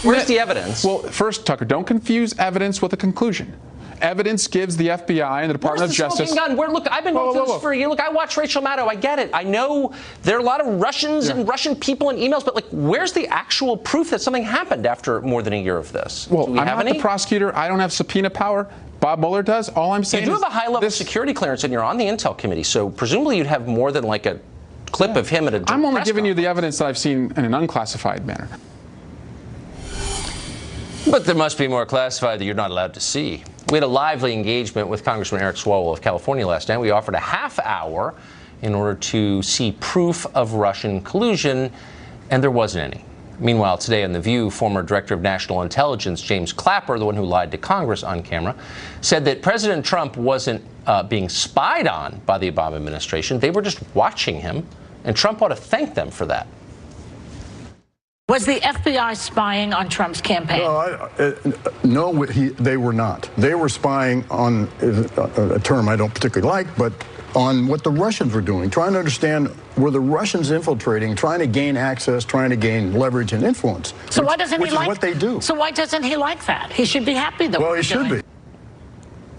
Where's the evidence? Well, first, Tucker, don't confuse evidence with a conclusion. Evidence gives the FBI and the Department of Justice. Look, I've been going through this for a year. Look, I watch Rachel Maddow. I get it. I know there are a lot of Russians and Russian people and emails, but like, where's the actual proof that something happened after more than a year of this? Well, I'm not the prosecutor. I don't have subpoena power. Bob Mueller does. All I'm saying is you do have a high-level security clearance, and you're on the Intel Committee, so presumably you'd have more than like a clip of him at a I'm only giving you the evidence that I've seen in an unclassified manner. But there must be more classified that you're not allowed to see. We had a lively engagement with Congressman Eric Swalwell of California last night. We offered a half hour in order to see proof of Russian collusion, and there wasn't any. Meanwhile, today on The View, former Director of National Intelligence James Clapper, the one who lied to Congress on camera, said that President Trump wasn't being spied on by the Obama administration. They were just watching him, and Trump ought to thank them for that. Was the FBI spying on Trump's campaign? No, they were not. They were spying on a term I don't particularly like, but on what the Russians were doing, trying to understand, were the Russians infiltrating, trying to gain access, trying to gain leverage and influence. So why doesn't he like what they do? So why doesn't he like that? He should be happy that. Well, he should be.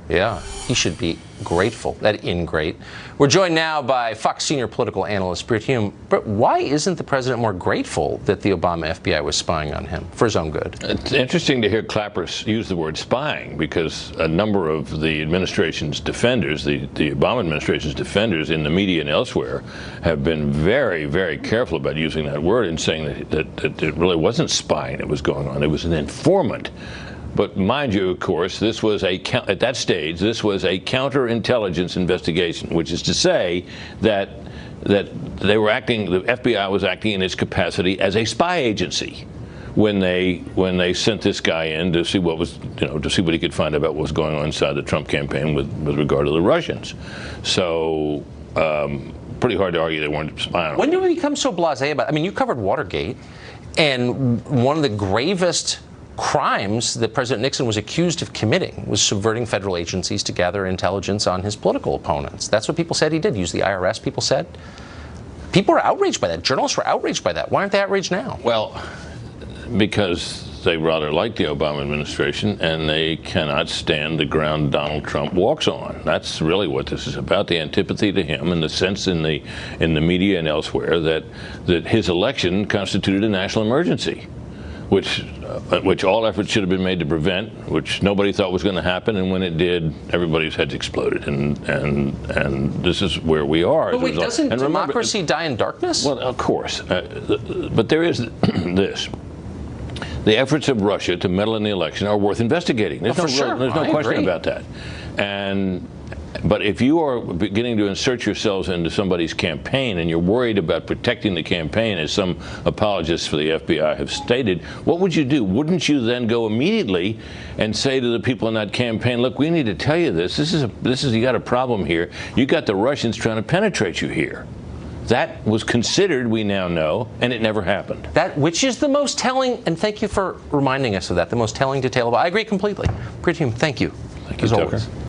Yeah, he should be grateful, that ingrate. We're joined now by Fox senior political analyst Brit Hume. But why isn't the president more grateful that the Obama FBI was spying on him for his own good? It's interesting to hear Clapper use the word spying, because a number of the administration's defenders, the Obama administration's defenders in the media and elsewhere, have been very, very careful about using that word and saying that it really wasn't spying that was going on. It was an informant. But mind you, of course, this was at that stage, this was a counterintelligence investigation, which is to say that they were acting, the FBI was acting in its capacity as a spy agency when they sent this guy in to see what was, to see what he could find out about what was going on inside the Trump campaign with regard to the Russians. So pretty hard to argue they weren't spying on. When did we become so blasé about it? I mean, you covered Watergate, and one of the gravest crimes that President Nixon was accused of committing was subverting federal agencies to gather intelligence on his political opponents. That's what people said he did. Use the IRS, people said. People were outraged by that. Journalists were outraged by that. Why aren't they outraged now? Well, because they rather like the Obama administration, and they cannot stand the ground Donald Trump walks on. That's really what this is about, the antipathy to him, and the sense in the media and elsewhere that his election constituted a national emergency, which all efforts should have been made to prevent, which nobody thought was going to happen, and when it did, everybody's heads exploded, and this is where we are. But wait, doesn't democracy die in darkness? Well, of course, but there is this. The efforts of Russia to meddle in the election are worth investigating. There's no question about that. But if you are beginning to insert yourselves into somebody's campaign and you're worried about protecting the campaign, as some apologists for the FBI have stated, what would you do? Wouldn't you then go immediately and say to the people in that campaign, look, we need to tell you this. This is you got a problem here. You got the Russians trying to penetrate you here. That was considered, we now know, and it never happened. Which is the most telling, and thank you for reminding us of that, the most telling detail. I agree completely. Brit Hume, thank you. Thank you, Tucker.